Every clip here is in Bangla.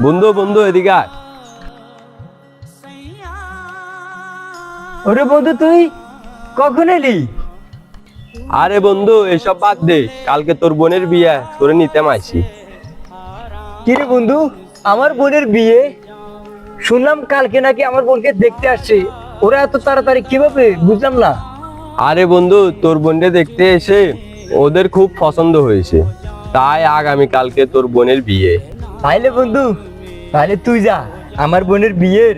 বন্ধু বন্ধু এদিকে আয়। ওরে বন্ধু, তুই কখন এলি? আরে বন্ধু এসব বাদ দে, কালকে তোর বোনের বিয়ে, তোরে নিতে আইছি। কিরে বন্ধু, আমার বোনের বিয়ে? শুনলাম কালকে নাকি আমার বোনকে দেখতে আসছে। ওরা এত তাড়াতাড়ি কিভাবে, বুঝলাম না। আরে বন্ধু, তোর বোনকে দেখতে এসে ওদের খুব পছন্দ হয়েছে, তাই আগামী কালকে তোর বোনের বিয়ে। তাইলে বন্ধু, তাহলে তুই যা, আমার বোনের বিয়ের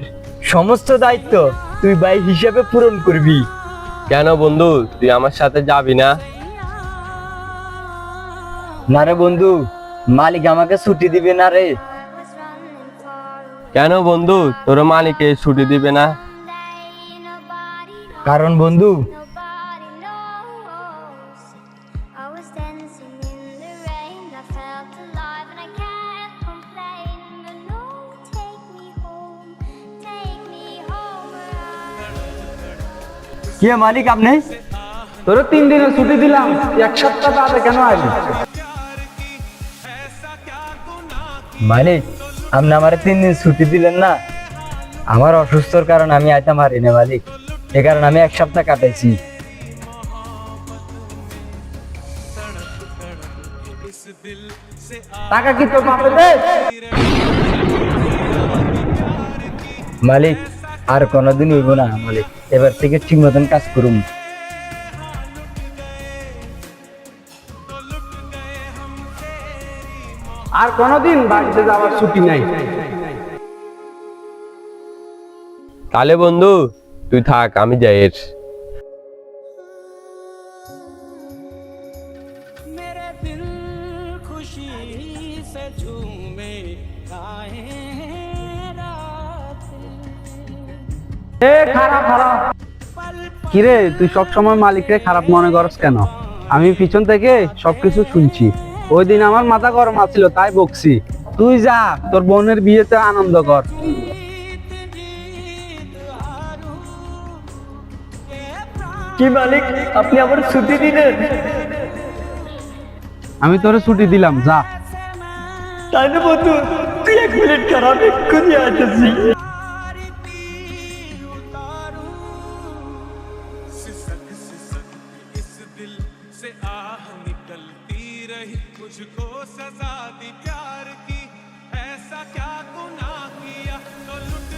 সমস্ত দায়িত্ব তুই ভাই হিসাবে পূরণ করবি। কেন বন্ধু, তুই আমার সাথে যাবি না? না রে বন্ধু, মালিক আমাকে ছুটি দিবে না রে। কেন বন্ধু, তোর মালিকে ছুটি দিবে না? কারণ বন্ধু, কি মালিক আপনি? তোর 3 দিনের ছুটি দিলাম, 1 সপ্তাহ বাদে কেন আইলি? মালিক, আপনি আমার 3 দিন ছুটি দিলেন না। আমার অসুস্থর কারণ আমি আইতে পারি না মালিক, এ কারণে আমি 1 সপ্তাহ কাটাইছি। টাকা কি তোর বাপে দেয়? মালিক, আর কোনোদিন হইব না মালিক, এবার থেকে ঠিক মতন কাজ করুন। আর কোনোদিন বাড়িতে যাওয়ার ছুটি নাই। তাহলে বন্ধু তুই থাক, আমি যাই। খারাপ খারাপ। কিরে, তুই সবসময় মালিকরে খারাপ মনে করস কেন? আমি পিছন থেকে সবকিছু শুনছি। ওই দিন আমার মাথা গরম আছিল, তাই বকছি। তুই যা, তোর বোনের বিয়েতে আনন্দ কর। কি মালিক, আপনি আমার ছুটি দিলেন? আমি তোরে ছুটি দিলাম, যা। তাই না বন্ধু, তুই 1 মিনিট খারাপ, এক্ষুনি আসতেছি। से आह निकलती रही, मुझको सजा दी प्यार की, ऐसा क्या गुनाह किया तो लुट